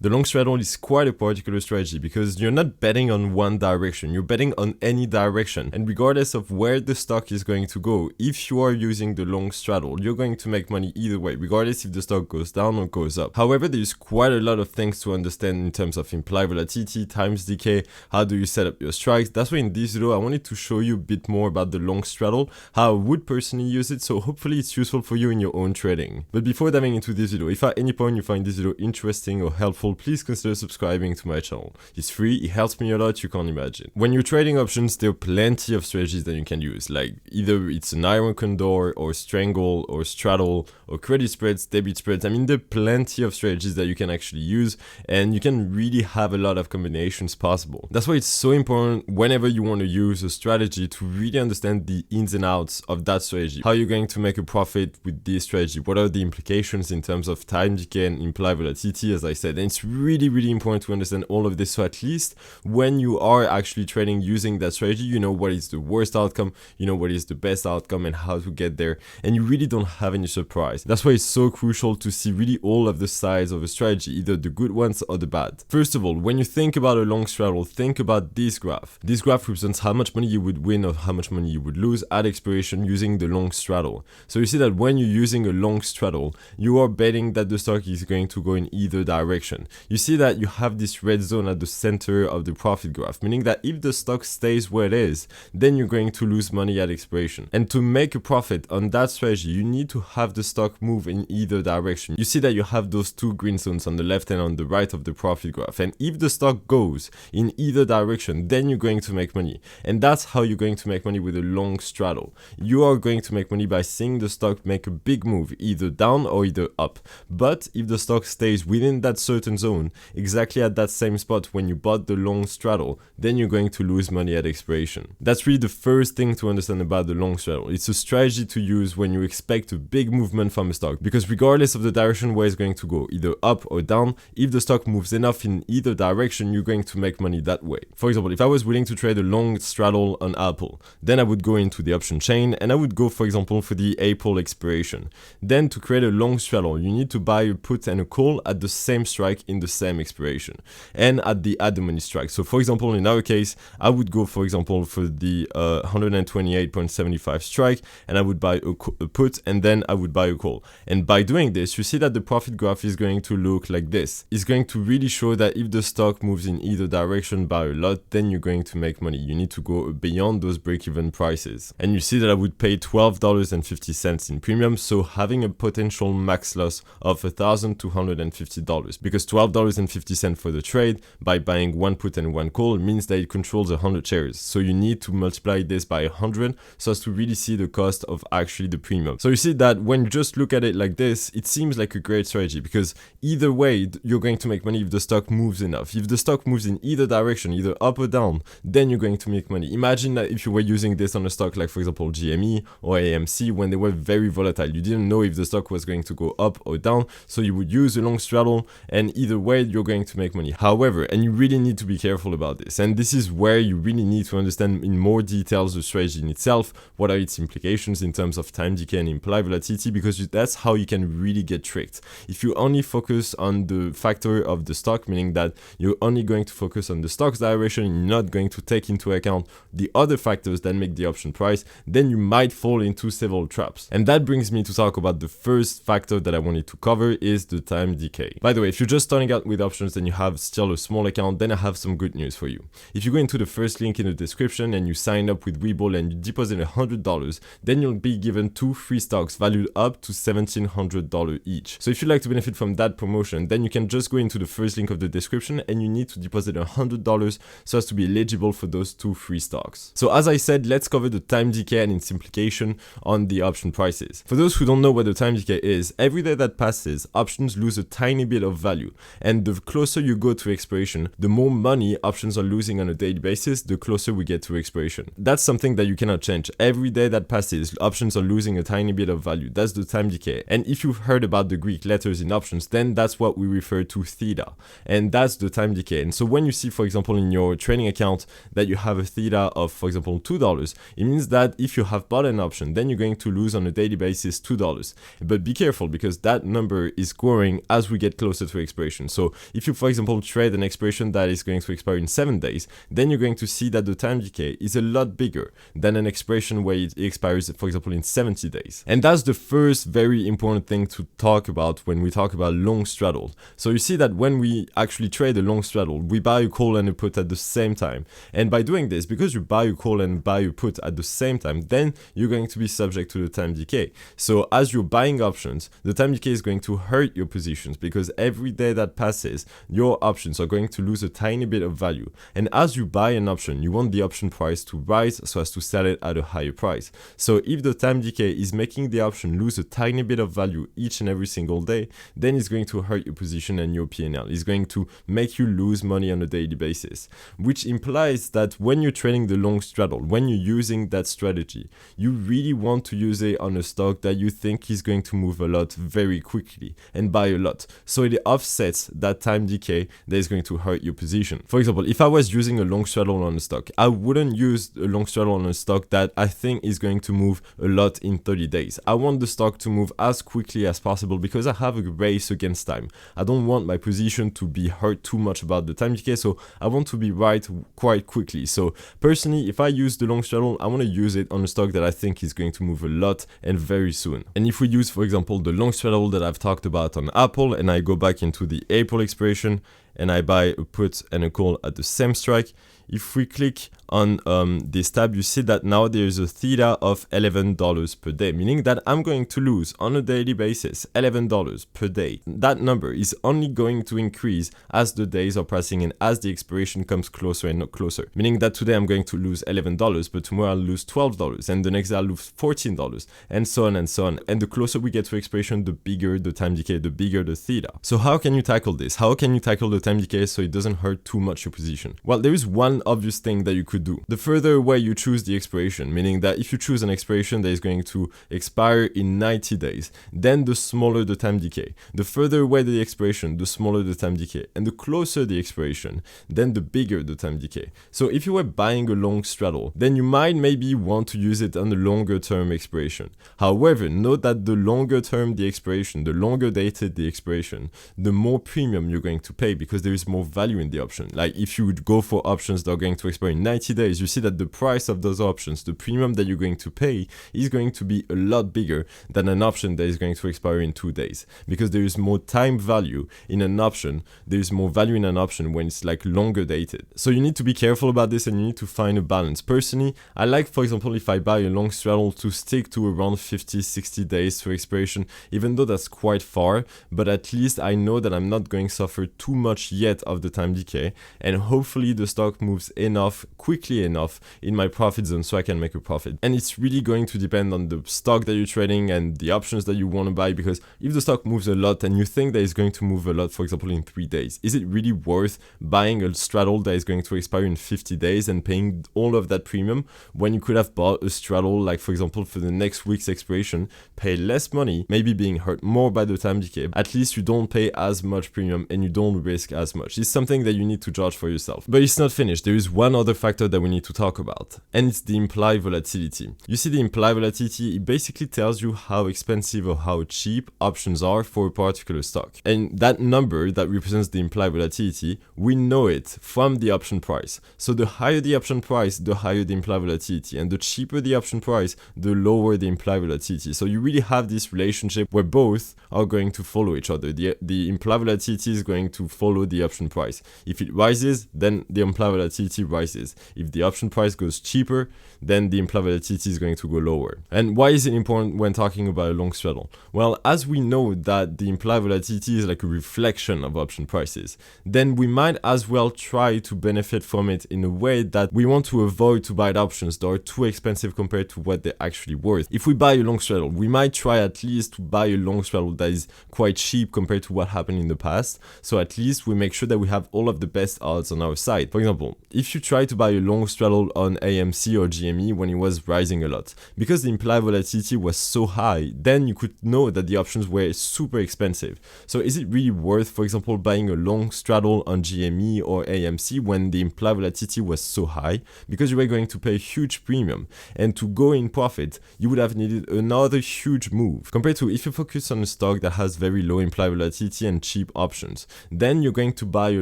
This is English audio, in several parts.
The long straddle is quite a particular strategy because you're not betting on one direction, you're betting on any direction. And regardless of where the stock is going to go, if you are using the long straddle, you're going to make money either way, regardless if the stock goes down or goes up. However, there's quite a lot of things to understand in terms of implied volatility, time decay, how do you set up your strikes. That's why in this video, I wanted to show you a bit more about the long straddle, how I would personally use it, so hopefully it's useful for you in your own trading. But before diving into this video, if at any point you find this video interesting or helpful, please consider subscribing to my channel. It's free, it helps me a lot, you can't imagine. When you're trading options, there are plenty of strategies that you can use, like either it's an iron condor or strangle or straddle or credit spreads, debit spreads. I mean, there are plenty of strategies that you can actually use, and you can really have a lot of combinations possible. That's why it's so important whenever you want to use a strategy to really understand the ins and outs of that strategy. How you're going to make a profit with this strategy, what are the implications in terms of time decay and implied volatility, as I said. And it's really important to understand all of this, so at least when you are actually trading using that strategy, you know what is the worst outcome, you know what is the best outcome and how to get there, and you really don't have any surprise. That's why it's so crucial to see really all of the sides of a strategy, either the good ones or the bad. First of all, when you think about a long straddle, think about this graph. This graph represents how much money you would win or how much money you would lose at expiration using the long straddle. So you see that when you're using a long straddle, you are betting that the stock is going to go in either direction. You see that you have this red zone at the center of the profit graph, meaning that if the stock stays where it is, then you're going to lose money at expiration. And to make a profit on that strategy, you need to have the stock move in either direction. You see that you have those two green zones on the left and on the right of the profit graph. And if the stock goes in either direction, then you're going to make money. And that's how you're going to make money with a long straddle. You are going to make money by seeing the stock make a big move, either down or either up. But if the stock stays within that certain zone, exactly at that same spot when you bought the long straddle, then you're going to lose money at expiration. That's really the first thing to understand about the long straddle. It's a strategy to use when you expect a big movement from a stock, because regardless of the direction where it's going to go, either up or down, if the stock moves enough in either direction, you're going to make money that way. For example, if I was willing to trade a long straddle on Apple, then I would go into the option chain and I would go, for example, for the AAPL expiration. Then to create a long straddle, you need to buy a put and a call at the same strike in the same expiration and at the money strike. So for example, in our case, I would go, for example, for the 128.75 strike, and I would buy a put and then I would buy a call. And by doing this, you see that the profit graph is going to look like this. It's going to really show that if the stock moves in either direction by a lot, then you're going to make money. You need to go beyond those break-even prices. And you see that I would pay $12.50 in premium, so having a potential max loss of $1,250, because $12.50 for the trade by buying one put and one call means that it controls 100 shares. So you need to multiply this by 100 so as to really see the cost of actually the premium. So you see that when you just look at it like this, it seems like a great strategy, because either way you're going to make money if the stock moves enough. If the stock moves in either direction, either up or down, then you're going to make money. Imagine that if you were using this on a stock like, for example, GME or AMC, when they were very volatile, you didn't know if the stock was going to go up or down, so you would use a long straddle, and either way you're going to make money. However, and you really need to be careful about this, and this is where you really need to understand in more details the strategy in itself, what are its implications in terms of time decay and implied volatility, because that's how you can really get tricked. If you only focus on the factor of the stock, meaning that you're only going to focus on the stock's direction, you're not going to take into account the other factors that make the option price, then you might fall into several traps. And that brings me to talk about the first factor that I wanted to cover, is the time decay. By the way, if you're just starting out with options and you have still a small account, then I have some good news for you. If you go into the first link in the description and you sign up with Webull and you deposit $100, then you'll be given 2 free stocks valued up to $1,700 each. So if you'd like to benefit from that promotion, then you can just go into the first link of the description and you need to deposit $100 so as to be eligible for those 2 free stocks. So as I said, let's cover the time decay and its implication on the option prices. For those who don't know what the time decay is, every day that passes, options lose a tiny bit of value, and the closer you go to expiration, the more money options are losing on a daily basis, the closer we get to expiration. That's something that you cannot change. Every day that passes, options are losing a tiny bit of value. That's the time decay. And if you've heard about the Greek letters in options, then that's what we refer to theta, and that's the time decay. And so when you see, for example, in your trading account that you have a theta of, for example, $2, it means that if you have bought an option, then you're going to lose on a daily basis $2. But be careful, because that number is growing as we get closer to expiration. expiration. So if you, for example, trade an expiration that is going to expire in 7 days, then you're going to see that the time decay is a lot bigger than an expiration where it expires, for example, in 70 days. And that's the first very important thing to talk about when we talk about long straddle. So you see that when we actually trade a long straddle, we buy a call and a put at the same time. And by doing this, because you buy a call and buy a put at the same time, then you're going to be subject to the time decay. So as you're buying options, the time decay is going to hurt your positions, because every day that passes, your options are going to lose a tiny bit of value. And as you buy an option, you want the option price to rise so as to sell it at a higher price. So if the time decay is making the option lose a tiny bit of value each and every single day, then it's going to hurt your position and your P&L. It's going to make you lose money on a daily basis, which implies that when you're trading the long straddle, when you're using that strategy, you really want to use it on a stock that you think is going to move a lot very quickly and buy a lot. So it offsets that time decay that is going to hurt your position. For example, if I was using a long straddle on a stock, I wouldn't use a long straddle on a stock that I think is going to move a lot in 30 days. I want the stock to move as quickly as possible because I have a race against time. I don't want my position to be hurt too much about the time decay, so I want to be right quite quickly. So personally, if I use the long straddle, I want to use it on a stock that I think is going to move a lot and very soon. And if we use, for example, the long straddle that I've talked about on Apple, and I go back into the April expiration and I buy a put and a call at the same strike, if we click on this tab, you see that now there is a theta of $11 per day, meaning that I'm going to lose on a daily basis $11 per day. That number is only going to increase as the days are passing and as the expiration comes closer and closer, meaning that today I'm going to lose $11, but tomorrow I'll lose $12, and the next day I'll lose $14, and so on and so on. And the closer we get to expiration, the bigger the time decay, the bigger the theta. So how can you tackle this? How can you tackle the time decay so it doesn't hurt too much your position? Well, there is one obvious thing that you could do. The further away you choose the expiration, meaning that if you choose an expiration that is going to expire in 90 days, then the smaller the time decay. The further away the expiration, the smaller the time decay. And the closer the expiration, then the bigger the time decay. So if you were buying a long straddle, then you might maybe want to use it on a longer term expiration. However, note that the longer term the expiration, the longer dated the expiration, the more premium you're going to pay because there is more value in the option. Like if you would go for options that are going to expire in 90 days, you see that the price of those options, the premium that you're going to pay, is going to be a lot bigger than an option that is going to expire in 2 days, because there is more time value in an option. There is more value in an option when it's like longer dated. So you need to be careful about this and you need to find a balance. Personally, I like, for example, if I buy a long straddle, to stick to around 50-60 days to expiration, even though that's quite far, but at least I know that I'm not going to suffer too much yet of the time decay, and hopefully the stock moves enough, quickly enough in my profit zone so I can make a profit. And it's really going to depend on the stock that you're trading and the options that you want to buy, because if the stock moves a lot and you think that it's going to move a lot, for example, in 3 days, is it really worth buying a straddle that is going to expire in 50 days and paying all of that premium when you could have bought a straddle, like for example, for the next week's expiration, pay less money, maybe being hurt more by the time decay? At least you don't pay as much premium and you don't risk as much. It's something that you need to judge for yourself. But it's not finished. There is one other factor that we need to talk about, and it's the implied volatility. You see, the implied volatility, it basically tells you how expensive or how cheap options are for a particular stock. And that number that represents the implied volatility, we know it from the option price. So the higher the option price, the higher the implied volatility, and the cheaper the option price, the lower the implied volatility. So you really have this relationship where both are going to follow each other. The implied volatility is going to follow the option price. If it rises, then the implied volatility rises. If the option price goes cheaper, then the implied volatility is going to go lower. And why is it important when talking about a long straddle? Well, as we know that the implied volatility is like a reflection of option prices, then we might as well try to benefit from it in a way that we want to avoid to buy options that are too expensive compared to what they're actually worth. If we buy a long straddle, we might try at least to buy a long straddle that is quite cheap compared to what happened in the past. So at least we make sure that we have all of the best odds on our side. For example, if you try to buy a long straddle on AMC or GME when it was rising a lot, because the implied volatility was so high, then you could know that the options were super expensive. So is it really worth, for example, buying a long straddle on GME or AMC when the implied volatility was so high? Because you were going to pay a huge premium, and to go in profit, you would have needed another huge move. Compared to if you focus on a stock that has very low implied volatility and cheap options, then you're going to buy a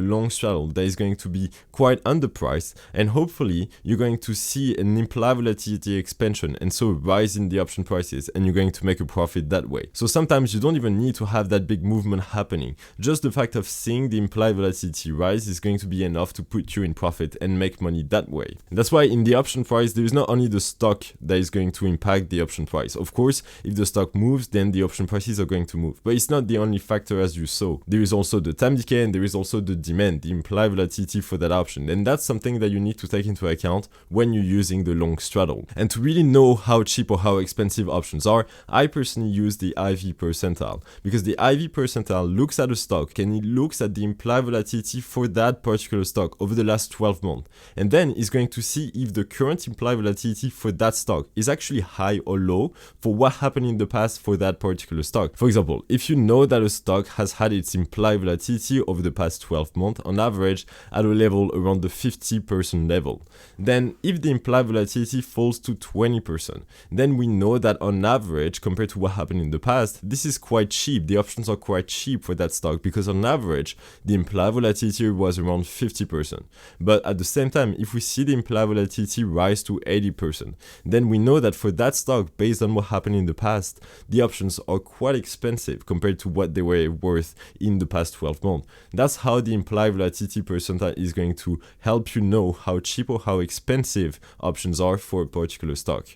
long straddle that is going to be quite underpriced, and hopefully you're going to see an implied volatility expansion and so a rise in the option prices, and you're going to make a profit that way. So sometimes you don't even need to have that big movement happening. Just the fact of seeing the implied volatility rise is going to be enough to put you in profit and make money that way. And that's why in the option price, there is not only the stock that is going to impact the option price. Of course, if the stock moves, then the option prices are going to move. But it's not the only factor, as you saw. There is also the time decay, and there is also the demand, the implied volatility for that option. And that's something that you need to take into account when you're using the long straddle. And to really know how cheap or how expensive options are, I personally use the IV percentile, because the IV percentile looks at a stock and it looks at the implied volatility for that particular stock over the last 12 months. And then it's going to see if the current implied volatility for that stock is actually high or low for what happened in the past for that particular stock. For example, if you know that a stock has had its implied volatility over the past 12 months on average at a level around the 50% level, then if the implied volatility falls to 20%, then we know that on average, compared to what happened in the past, this is quite cheap. The options are quite cheap for that stock because on average, the implied volatility was around 50%. But at the same time, if we see the implied volatility rise to 80%, then we know that for that stock, based on what happened in the past, the options are quite expensive compared to what they were worth in the past 12 months. That's how the implied volatility percentile is going to help you know how cheap or how expensive options are for a particular stock.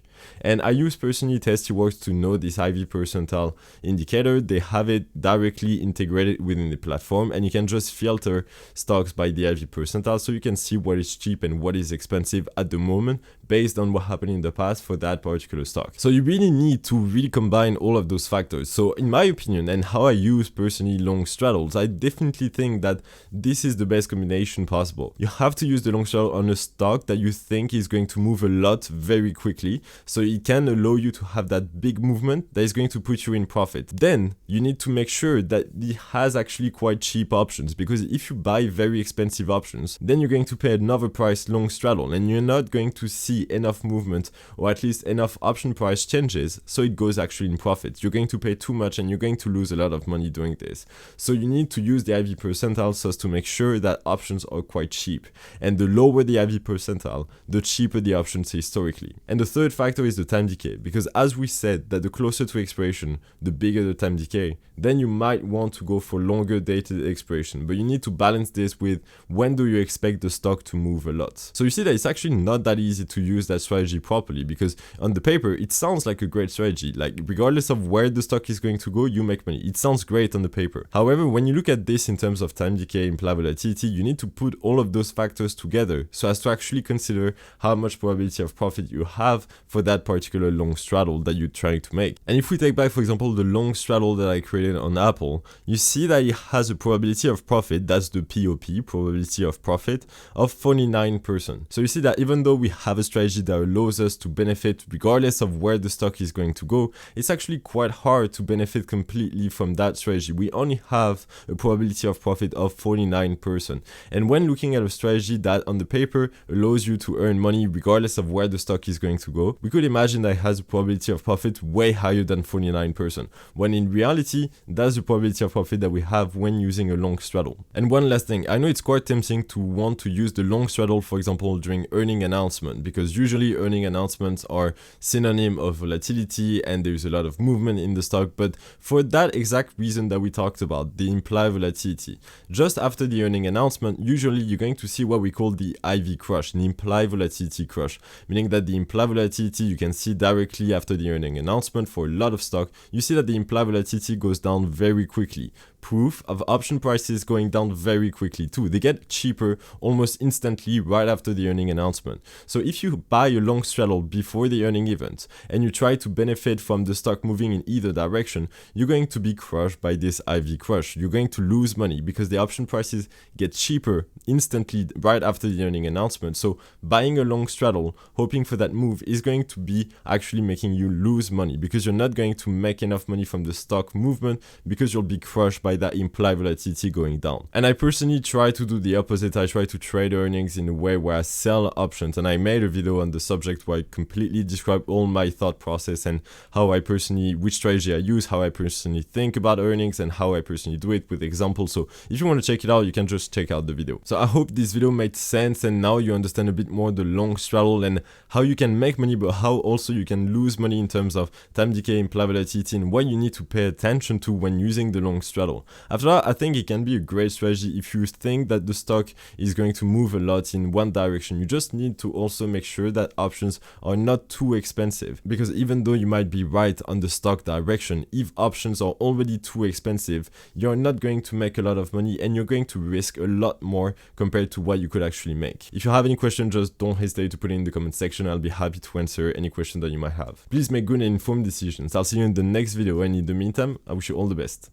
And I use personally Tastyworks to know this IV percentile indicator. They have it directly integrated within the platform, and you can just filter stocks by the IV percentile so you can see what is cheap and what is expensive at the moment based on what happened in the past for that particular stock. So you really need to really combine all of those factors. So in my opinion, and how I use personally long straddles, I definitely think that this is the best combination possible. You have to use the long straddle on a stock that you think is going to move a lot very quickly, so it can allow you to have that big movement that is going to put you in profit. Then you need to make sure that it has actually quite cheap options, because if you buy very expensive options, then you're going to pay another price long straddle, and you're not going to see enough movement, or at least enough option price changes, so it goes actually in profit. You're going to pay too much and you're going to lose a lot of money doing this. So you need to use the IV percentile so as to make sure that options are quite cheap. And the lower the IV percentile, the cheaper the options historically. And the third factor is the time decay, because as we said that the closer to expiration, the bigger the time decay, then you might want to go for longer dated expiration, but you need to balance this with when do you expect the stock to move a lot. So you see that it's actually not that easy to use that strategy properly, because on the paper it sounds like a great strategy, like regardless of where the stock is going to go, you make money. It sounds great on the paper. However, when you look at this in terms of time decay, implied volatility, you need to put all of those factors together so as to actually consider how much probability of profit you have for that particular long straddle that you're trying to make. And if we take back, for example, the long straddle that I created on Apple, you see that it has a probability of profit, that's the POP, probability of profit, of 49%. So you see that even though we have a strategy that allows us to benefit regardless of where the stock is going to go, it's actually quite hard to benefit completely from that strategy. We only have a probability of profit of 49%. And when looking at a strategy that on the paper allows you to earn money regardless of where the stock is going to go, we could imagine that it has a probability of profit way higher than 49%, when in reality, that's the probability of profit that we have when using a long straddle. And one last thing, I know it's quite tempting to want to use the long straddle, for example, during earning announcement, because usually earning announcements are synonym of volatility and there's a lot of movement in the stock, but for that exact reason that we talked about, the implied volatility, just after the earning announcement, usually you're going to see what we call the IV crush, the implied volatility crush, meaning that the implied volatility you can see directly after the earning announcement for a lot of stock, you see that the implied volatility goes down very quickly, proof of option prices going down very quickly too. They get cheaper almost instantly right after the earning announcement. So if you buy a long straddle before the earning event and you try to benefit from the stock moving in either direction, you're going to be crushed by this IV crush. You're going to lose money because the option prices get cheaper instantly right after the earning announcement. So buying a long straddle, hoping for that move, is going to be actually making you lose money because you're not going to make enough money from the stock movement because you'll be crushed by that implied volatility going down. And I personally try to do the opposite. I try to trade earnings in a way where I sell options, and I made a video on the subject where I completely describe all my thought process and how I personally, which strategy I use, how I personally think about earnings, and how I personally do it with examples. So if you want to check it out, you can just check out the video. So I hope this video made sense and now you understand a bit more the long straddle and how you can make money, but how also you can lose money in terms of time decay, implied volatility, and what you need to pay attention to when using the long straddle. After that, I think it can be a great strategy if you think that the stock is going to move a lot in one direction. You just need to also make sure that options are not too expensive, because even though you might be right on the stock direction, if options are already too expensive, you're not going to make a lot of money and you're going to risk a lot more compared to what you could actually make. If you have any questions, just don't hesitate to put it in the comment section. I'll be happy to answer any question that you might have. Please make good and informed decisions. I'll see you in the next video, and in the meantime, I wish you all the best.